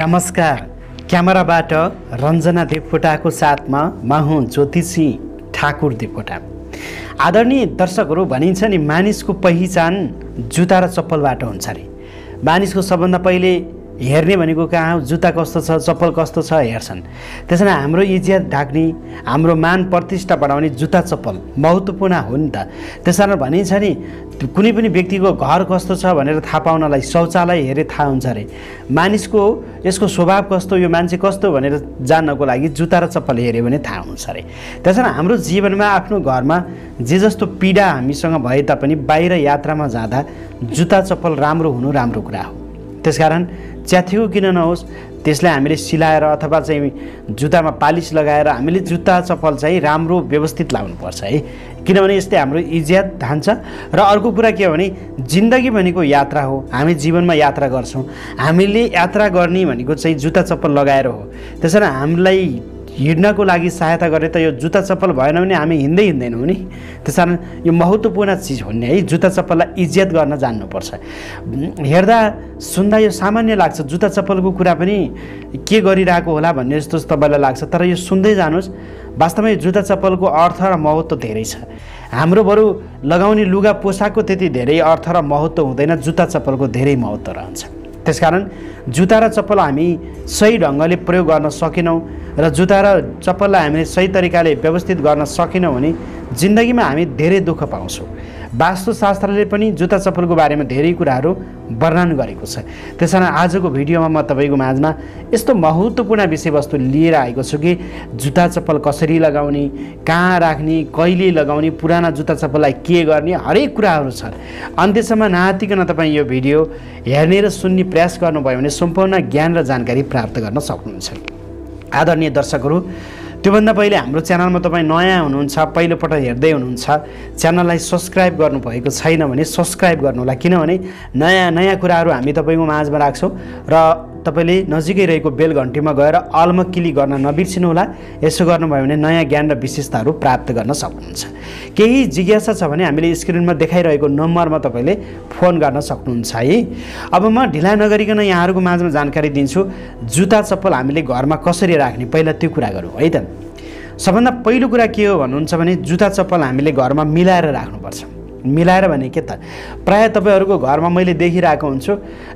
नमस्कार। क्यामेराबाट रञ्जना देवकोटाको साथमा म हुँ ज्योतिषी ठाकुर देवकोटा। आदरणीय दर्शकहरू, भनिन्छ नि मानिसको पहिचान जुत्ता र चप्पलबाट हुन्छ अरे। मानिसको सबभन्दा पहिले हेर्ने भनेको कहाँ, जुत्ता कस्तो छ, चप्पल कस्तो छ हेर्छन्। त्यसैले हाम्रो इज्जत ढाक्ने, हाम्रो मान प्रतिष्ठा बढाउने जुत्ता चप्पल महत्त्वपूर्ण हो नि त। त्यसैले भनिन्छ नि कुनै पनि व्यक्तिको घर कस्तो छ भनेर थाहा पाउनलाई शौचालय हेरे थाहा हुन्छ अरे। मानिसको यसको स्वभाव कस्तो, यो मान्छे कस्तो भनेर जान्नको लागि जुत्ता र चप्पल हेऱ्यो भने थाहा हुन्छ अरे। त्यसैले हाम्रो जीवनमा आफ्नो घरमा जे जस्तो पीडा हामीसँग भए तापनि बाहिर यात्रामा जाँदा जुत्ता चप्पल राम्रो हुनु राम्रो कुरा हो। त्यसकारण च्याथिएको किन नहोस्, त्यसलाई हामीले सिलाएर अथवा चाहिँ जुत्तामा पालिस लगाएर हामीले जुत्ता चप्पल चाहिँ राम्रो व्यवस्थित लाउनुपर्छ है। किनभने यसले हाम्रो इज्जत धान्छ। र अर्को कुरा के हो भने जिन्दगी भनेको यात्रा हो। हामी जीवनमा यात्रा गर्छौँ, हामीले यात्रा गर्ने भनेको चाहिँ जुत्ता चप्पल लगाएर हो। त्यसैले हामीलाई हिँड्नको लागि सहायता गरे त यो जुत्ता चप्पल भएन भने हामी हिँड्दैनौँ नि। त्यसकारण यो महत्त्वपूर्ण चिज हो नि है। जुत्ता चप्पललाई इज्जत गर्न जान्नुपर्छ। हेर्दा सुन्दा यो सामान्य लाग्छ, जुत्ता चप्पलको कुरा पनि के गरिरहेको होला भन्ने जस्तो तपाईँलाई लाग्छ। तर यो सुन्दै जानुहोस्, वास्तवमा यो जुत्ता चप्पलको अर्थ र महत्त्व धेरै छ। हाम्रो बरु लगाउने लुगा पोसाकको त्यति धेरै अर्थ र महत्त्व हुँदैन, जुत्ता चप्पलको धेरै महत्त्व रहन्छ। त्यसकारण जुत्ता र चप्पल हामी सही ढङ्गले प्रयोग गर्न सकेनौँ र जुत्ता र चप्पललाई हामीले सही तरिकाले व्यवस्थित गर्न सकेनौँ भने जिन्दगीमा हामी धेरै दुःख पाउँछौँ। वास्तुशास्त्रले पनि जुत्ता चप्पलको बारेमा धेरै कुराहरू वर्णन गरेको छ। त्यसैले आजको भिडियोमा म तपाईँको माझमा यस्तो महत्त्वपूर्ण विषयवस्तु लिएर आएको छु कि जुत्ता चप्पल कसरी लगाउने, कहाँ राख्ने, कहिले लगाउने, पुराना जुत्ता चप्पललाई के गर्ने, हरेक कुराहरू छ। अन्त्यसम्म नआत्तिकन तपाईँ यो भिडियो हेर्ने र सुन्ने प्रयास गर्नुभयो भने सम्पूर्ण ज्ञान र जानकारी प्राप्त गर्न सक्नुहुन्छ। आदरणीय दर्शकहरू, त्योभन्दा पहिले हाम्रो च्यानलमा तपाईँ नयाँ हुनुहुन्छ, पहिलोपटक हेर्दै हुनुहुन्छ, च्यानललाई सब्सक्राइब गर्नुभएको छैन भने सब्सक्राइब गर्नुहोला। किनभने नयाँ नयाँ कुराहरू हामी तपाईँको माझमा राख्छौँ र तपाईँले नजिकै रहेको बेल घन्टीमा गएर अलमा क्लिक गर्न नबिर्सिनुहोला। यसो गर्नुभयो भने नयाँ ज्ञान र विशेषताहरू प्राप्त गर्न सक्नुहुन्छ। केही जिज्ञासा छ भने हामीले स्क्रिनमा देखाइरहेको नम्बरमा तपाईँले फोन गर्न सक्नुहुन्छ है। अब म ढिला नगरिकन यहाँहरूको माझमा जानकारी दिन्छु, जुत्ता चप्पल हामीले घरमा कसरी राख्ने, पहिला त्यो कुरा गरौँ है त। सबभन्दा पहिलो कुरा के हो भन्नुहुन्छ भने जुत्ता चप्पल हामीले घरमा मिलाएर राख्नुपर्छ। मिलाएर भने के त, प्रायः तपाईँहरूको घरमा मैले देखिरहेको हुन्छु,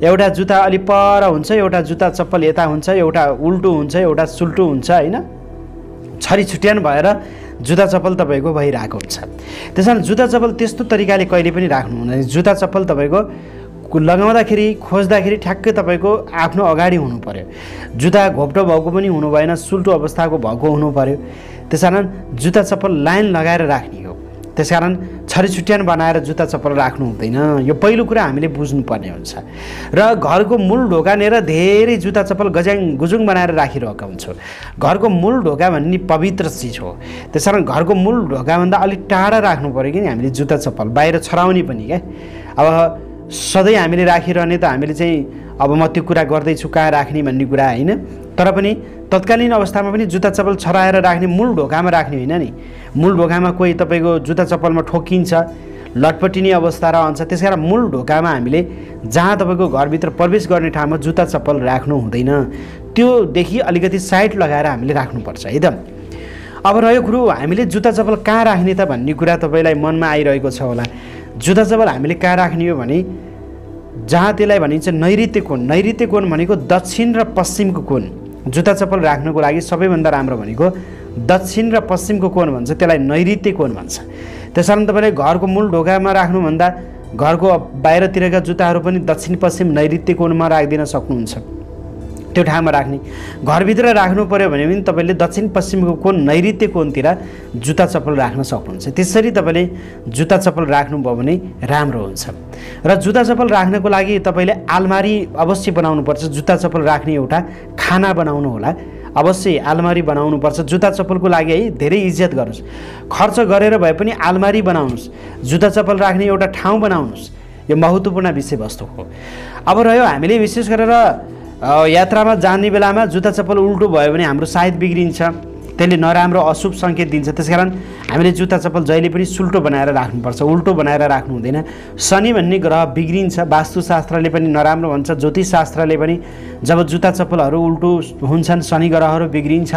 एउटा जुत्ता अलि पर हुन्छ, एउटा जुत्ता चप्पल यता हुन्छ, एउटा उल्टो हुन्छ, एउटा सुल्टो हुन्छ होइन। छरी छुट्यान भएर जुत्ता चप्पल तपाईँको भइरहेको हुन्छ। त्यसैले जुत्ता चप्पल त्यस्तो तरिकाले कहिले पनि राख्नु हुँदैन। जुत्ता चप्पल तपाईँको लगाउँदाखेरि खोज्दाखेरि ठ्याक्कै तपाईँको आफ्नो अगाडि हुनु पर्यो। जुत्ता घोप्टो भएको पनि हुनु भएन, सुल्टो अवस्थाको भएको हुनु पर्यो। त्यसकारण जुत्ता चप्पल लाइन लगाएर राख्ने हो। त्यसकारण छरी छुट्यान बनाएर जुत्ता चप्पल राख्नु हुँदैन। यो पहिलो कुरा हामीले बुझ्नुपर्ने हुन्छ। र घरको मूल ढोकानेर धेरै जुत्ता चप्पल गज्याङ गुजुङ बनाएर राखिरहेका हुन्छौँ। घरको मूल ढोका भन्ने पवित्र चिज हो। त्यसकारण घरको मूल ढोकाभन्दा अलिक टाढा राख्नु पऱ्यो कि हामीले जुत्ता चप्पल, बाहिर छराउने पनि क्या। अब सधैँ हामीले राखिरहने त हामीले चाहिँ अब म त्यो कुरा गर्दैछु कहाँ राख्ने भन्ने कुरा होइन। तर पनि तत्कालीन अवस्थामा पनि जुत्ता चप्पल छराएर राख्ने, मूल ढोकामा राख्ने होइन नि। मूल ढोकामा कोही तपाईँको जुत्ता चप्पलमा ठोकिन्छ, लटपटिने अवस्था रहन्छ। त्यसकारण मूल ढोकामा हामीले जहाँ तपाईँको घरभित्र प्रवेश गर्ने ठाउँमा जुत्ता चप्पल राख्नु हुँदैन। त्योदेखि अलिकति साइड लगाएर हामीले राख्नुपर्छ है त। अब रह्यो कुरो हामीले जुत्ता चप्पल कहाँ राख्ने त भन्ने कुरा तपाईँलाई मनमा आइरहेको छ होला। जुत्ता चप्पल हामीले कहाँ राख्ने हो भने जहाँ त्यसलाई भनिन्छ नैऋत्य कोण। नैऋत्य कोण भनेको दक्षिण र पश्चिमको कोण। जुत्ता चप्पल राख्नुको लागि सबैभन्दा राम्रो भनेको दक्षिण र पश्चिमको कोण भन्छ, त्यसलाई नैऋत्य कोण भन्छ। त्यसकारण तपाईँले घरको मूल ढोकामा राख्नुभन्दा घरको बाहिरतिरका जुत्ताहरू पनि दक्षिण पश्चिम नैऋत्य कोणमा राखिदिन सक्नुहुन्छ। त्यो ठाउँमा राख्ने, घरभित्र राख्नु पऱ्यो भने पनि तपाईँले दक्षिण पश्चिमको कोण नैऋत्य कोणतिर जुत्ता चप्पल राख्न सक्नुहुन्छ। त्यसरी तपाईँले जुत्ता चप्पल राख्नुभयो भने राम्रो हुन्छ। र जुत्ता चप्पल राख्नको लागि तपाईँले आलमारी अवश्य बनाउनुपर्छ। जुत्ता चप्पल राख्ने एउटा खाना बनाउनु होला, अवश्य आलमारी बनाउनुपर्छ। जुत्ता चप्पलको लागि है धेरै इज्जत गर्नुहोस्, खर्च गरेर भए पनि आलमारी बनाउनुहोस्, जुत्ता चप्पल राख्ने एउटा ठाउँ बनाउनुहोस्। यो महत्त्वपूर्ण विषयवस्तु हो। अब रह्यो हामीले विशेष गरेर यात्रामा जाने बेलामा जुत्ता चप्पल उल्टो भयो भने हाम्रो सायद बिग्रिन्छ, त्यसले नराम्रो अशुभ सङ्केत दिन्छ। त्यसकारण हामीले जुत्ता चप्पल जहिले पनि सुल्टो बनाएर राख्नुपर्छ, उल्टो बनाएर राख्नु हुँदैन। शनि भन्ने ग्रह बिग्रिन्छ, वास्तुशास्त्रले पनि नराम्रो भन्छ, ज्योतिषशास्त्रले पनि जब जुत्ता चप्पलहरू उल्टो हुन्छन् शनि ग्रहहरू बिग्रिन्छ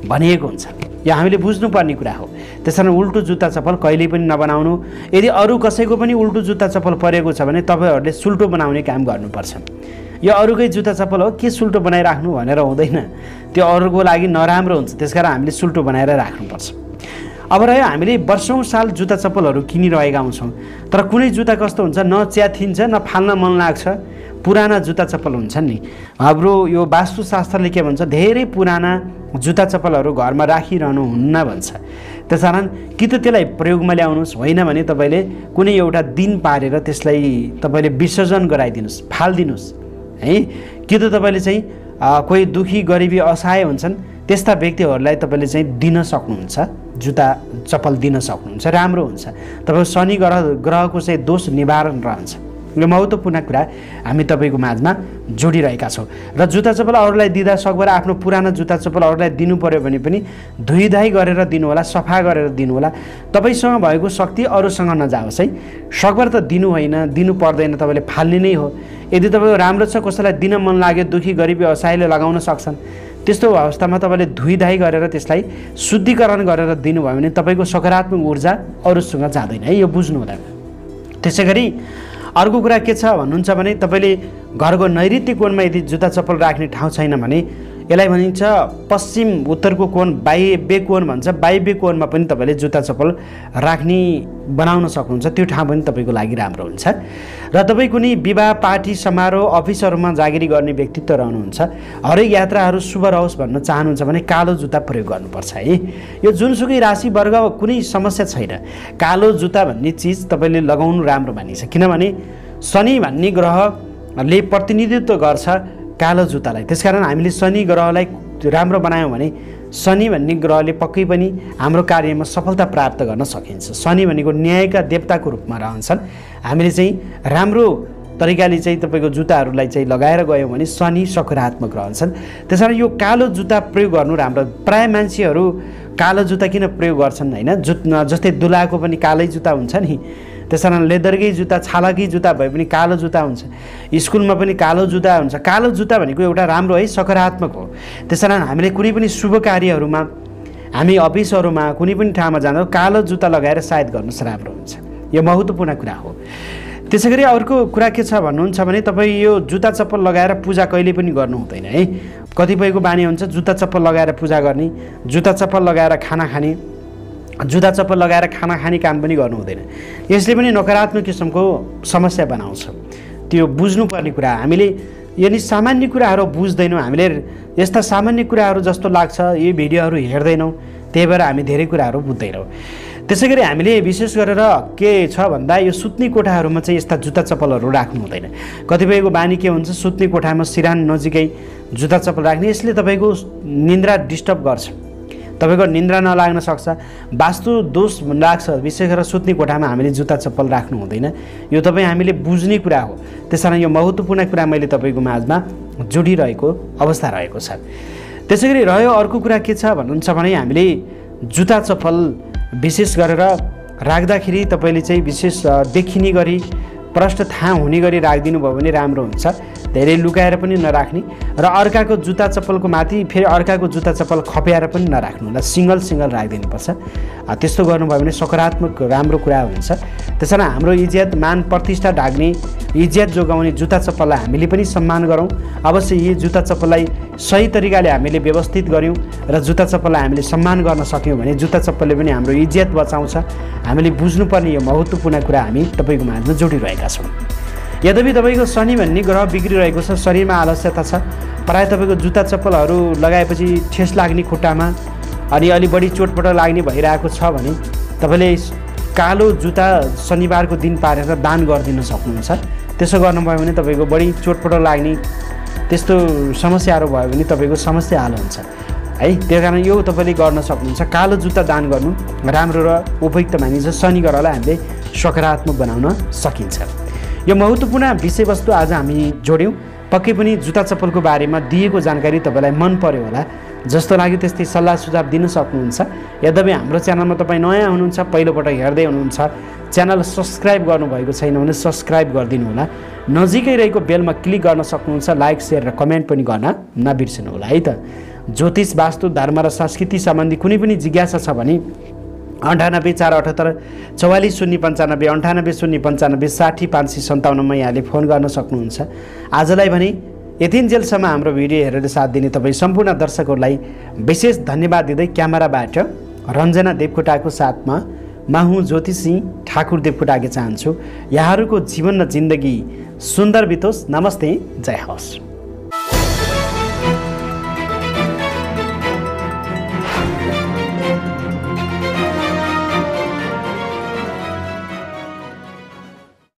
भनिएको हुन्छ। यो हामीले बुझ्नुपर्ने कुरा हो। त्यसकारण उल्टो जुत्ता चप्पल कहिल्यै पनि नबनाउनु। यदि अरू कसैको पनि उल्टो जुत्ता चप्पल परेको छ भने तपाईँहरूले सुल्टो बनाउने काम गर्नुपर्छ। यो अरूकै जुत्ता चप्पल हो, के सुल्टो बनाइराख्नु भनेर हुँदैन, त्यो अरूको लागि नराम्रो हुन्छ। त्यसकारण हामीले सुल्टो बनाएर राख्नुपर्छ। अब रह्यो हामीले वर्षौँ साल जुत्ता चप्पलहरू किनिरहेका हुन्छौँ, तर कुनै जुत्ता कस्तो हुन्छ न च्यातिन्छ न फाल्न मन लाग्छ, पुराना जुत्ता चप्पल हुन्छन् नि। हाम्रो यो वास्तुशास्त्रले के भन्छ, धेरै पुराना जुत्ता चप्पलहरू घरमा राखिरहनु हुन्न भन्छ। त्यसकारण कि त त्यसलाई प्रयोगमा ल्याउनुहोस्, होइन भने तपाईँले कुनै एउटा दिन पारेर त्यसलाई तपाईँले विसर्जन गराइदिनुहोस्, फालिदिनुहोस् है। कि त तपाईँले चाहिँ कोही दुखी गरिबी असहाय हुन्छन् त्यस्ता व्यक्तिहरूलाई तपाईँले चाहिँ दिन सक्नुहुन्छ, जुत्ता चप्पल दिन सक्नुहुन्छ, राम्रो हुन्छ। तपाईँको शनि ग्रहको चाहिँ दोष निवारण रहन्छ। यो महत्त्वपूर्ण कुरा हामी तपाईँको माझमा जोडिरहेका छौँ। र जुत्ता चप्पल अरूलाई दिँदा सकभर आफ्नो पुरानो जुत्ता चप्पल अरूलाई दिनु पऱ्यो भने पनि धुइधाइ गरेर दिनु होला, सफा गरेर दिनु होला। तपाईँसँग भएको शक्ति अरूसँग नजाओस् है। सकभर त दिनु होइन, दिनु पर्दैन, तपाईँले फाल्ने नै हो। यदि तपाईँको राम्रो छ, कसैलाई दिन मन लाग्यो, दुखी गरिबी असहायले लगाउन सक्छन्, त्यस्तो अवस्थामा तपाईँले धुइधाइ गरेर त्यसलाई शुद्धिकरण गरेर दिनुभयो भने तपाईँको सकारात्मक ऊर्जा अरूसँग जाँदैन है, यो बुझ्नु होला। त्यसै गरी अर्को कुरा के छ भन्नुहुन्छ भने तपाईँले घरको नैऋत्य कोणमा यदि जुत्ता चप्पल राख्ने ठाउँ छैन भने यसलाई भनिन्छ पश्चिम उत्तरको कोण, वायव्य कोण भन्छ। वायव्य कोणमा पनि तपाईँले जुत्ता चप्पल राख्ने बनाउन सक्नुहुन्छ, त्यो ठाउँ पनि तपाईँको लागि राम्रो हुन्छ। र तपाईँ कुनै विवाह पार्टी समारोह अफिसहरूमा जागिरी गर्ने व्यक्तित्व रहनुहुन्छ, हरेक यात्राहरू शुभ रहोस् भन्न चाहनुहुन्छ भने कालो जुत्ता प्रयोग गर्नुपर्छ है। यो जुनसुकै राशि वर्ग कुनै समस्या छैन, कालो जुत्ता भन्ने चिज तपाईँले लगाउनु राम्रो मानिन्छ। किनभने शनि भन्ने ग्रहले प्रतिनिधित्व गर्छ कालो जुत्तालाई। त्यसकारण हामीले शनि ग्रहलाई राम्रो बनायौँ भने शनि भन्ने ग्रहले पक्कै पनि हाम्रो कार्यमा सफलता प्राप्त गर्न सकिन्छ। शनि भनेको न्यायका देवताको रूपमा रहन्छन्। हामीले चाहिँ राम्रो तरिकाले चाहिँ तपाईँको जुत्ताहरूलाई चाहिँ लगाएर गयौँ भने शनि सकारात्मक रहन्छन्। त्यसकारण यो कालो जुत्ता प्रयोग गर्नु राम्रो। प्रायः मान्छेहरू कालो जुत्ता किन प्रयोग गर्छन् होइन, जस्तै दुलाको पनि कालै जुत्ता हुन्छ नि, त्यसकारण लेदरकै जुत्ता, छालाकै जुत्ता भए पनि कालो जुत्ता हुन्छ, स्कुलमा पनि कालो जुत्ता हुन्छ। कालो जुत्ता भनेको एउटा राम्रो है, सकारात्मक हो। त्यसकारण हामीले कुनै पनि शुभ कार्यहरूमा, हामी अफिसहरूमा कुनै पनि ठाउँमा जाँदा कालो जुत्ता लगाएर सायद गर्नुहोस्, राम्रो हुन्छ। यो महत्त्वपूर्ण कुरा हो। त्यसै गरी अर्को कुरा के छ भन्नुहुन्छ भने तपाईँ यो जुत्ता चप्पल लगाएर पूजा कहिले पनि गर्नु हुँदैन है। कतिपयको बानी हुन्छ जुत्ता चप्पल लगाएर पूजा गर्ने, जुत्ता चप्पल लगाएर खाना खाने, जुत्ता चप्पल लगाएर खाना खाने काम पनि गर्नु हुँदैन। यसले पनि नकारात्मक किसिमको समस्या बनाउँछ। त्यो बुझ्नुपर्ने कुरा। हामीले यदि सामान्य कुराहरू बुझ्दैनौँ, हामीले यस्ता सामान्य कुराहरू जस्तो लाग्छ यी भिडियोहरू हेर्दैनौँ, त्यही भएर हामी धेरै कुराहरू बुझ्दैनौँ। त्यसै गरी हामीले विशेष गरेर के छ भन्दा यो सुत्ने कोठाहरूमा चाहिँ यस्ता जुत्ता चप्पलहरू राख्नु हुँदैन। कतिपयको बानी के हुन्छ, सुत्ने कोठामा सिरान नजिकै जुत्ता चप्पल राख्ने, यसले तपाईँको निन्द्रा डिस्टर्ब गर्छ, तपाईँको निन्द्रा नलाग्न सक्छ, वास्तु दोष लाग्छ। विशेष गरेर सुत्ने कोठामा हामीले जुत्ता चप्पल राख्नु हुँदैन। यो तपाईँ हामीले बुझ्ने कुरा हो। त्यसकारण यो महत्त्वपूर्ण कुरा मैले तपाईँको माझमा जोडिरहेको अवस्था रहेको छ। त्यसै गरी रह्यो अर्को कुरा के छ भन्नुहुन्छ भने हामीले जुत्ता चप्पल विशेष गरेर राख्दाखेरि तपाईँले चाहिँ विशेष देखिने गरी, प्रष्ट थाहा हुने गरी राखिदिनु भयो भने राम्रो हुन्छ। धेरै लुकाएर पनि नराख्ने र अर्काको जुत्ता चप्पलको माथि फेरि अर्काको जुत्ता चप्पल खप्याएर पनि नराख्नु होला, सिङ्गल सिङ्गल राखिदिनुपर्छ। त्यस्तो गर्नुभयो भने सकारात्मक राम्रो कुरा हुन्छ। त्यसैले हाम्रो इज्जत मान प्रतिष्ठा ढाक्ने, इज्जत जोगाउने जुत्ता चप्पललाई हामीले पनि सम्मान गरौँ। अवश्य यी जुत्ता चप्पललाई सही तरिकाले हामीले व्यवस्थित गऱ्यौँ र जुत्ता चप्पललाई हामीले सम्मान गर्न सक्यौँ भने जुत्ता चप्पलले पनि हाम्रो इज्जत बचाउँछ। हामीले बुझ्नुपर्ने यो महत्त्वपूर्ण कुरा हामी तपाईँको माझमा जोडिरहेका छौँ। यद्यपि तपाईँको शनि भन्ने ग्रह बिग्रिरहेको छ, शरीरमा आलस्यता छ, प्रायः तपाईँको जुत्ता चप्पलहरू लगाएपछि ठेस लाग्ने खुट्टामा अनि अलि बढी चोटपटक लाग्ने भइरहेको छ भने तपाईँले कालो जुत्ता शनिबारको दिन पारेर दान गरिदिन सक्नुहुन्छ। त्यसो गर्नुभयो भने तपाईँको बढी चोटपटक लाग्ने त्यस्तो समस्याहरू भयो भने तपाईँको समस्या हल हुन्छ है। त्यही कारण यो तपाईँले गर्न सक्नुहुन्छ। कालो जुत्ता दान गर्नु राम्रो र उपयुक्त मानिन्छ। शनि ग्रहलाई हामीले सकारात्मक बनाउन सकिन्छ। यो महत्त्वपूर्ण विषयवस्तु आज हामी जोड्यौँ। पक्कै पनि जुत्ता चप्पलको बारेमा दिएको जानकारी तपाईँलाई मन पर्यो होला। जस्तो लाग्यो त्यस्तै सल्लाह सुझाव दिन सक्नुहुन्छ। यद्यपि हाम्रो च्यानलमा तपाईँ नयाँ हुनुहुन्छ, पहिलोपटक हेर्दै हुनुहुन्छ, च्यानल सब्सक्राइब गर्नुभएको छैन भने सब्सक्राइब गरिदिनु होला। नजिकै रहेको बेलमा क्लिक गर्न सक्नुहुन्छ। लाइक सेयर र कमेन्ट पनि गर्न नबिर्सनु होला है त। ज्योतिष वास्तु धर्म र संस्कृति सम्बन्धी कुनै पनि जिज्ञासा छ भने 98 478 44 095 98 095 60 557 मा यहाँले फोन गर्न सक्नुहुन्छ। आजलाई भने यतिन्जेलसम्म हाम्रो भिडियो हेरेर साथ दिने तपाईँ सम्पूर्ण दर्शकहरूलाई विशेष धन्यवाद दिँदै क्यामेराबाट रञ्जना देवकोटाको साथमा म हुँ ज्योति सिंह ठाकुर देवकोटाके चाहन्छु यहाँहरूको जीवन र जिन्दगी सुन्दर बितोस्। नमस्ते, जय होस्।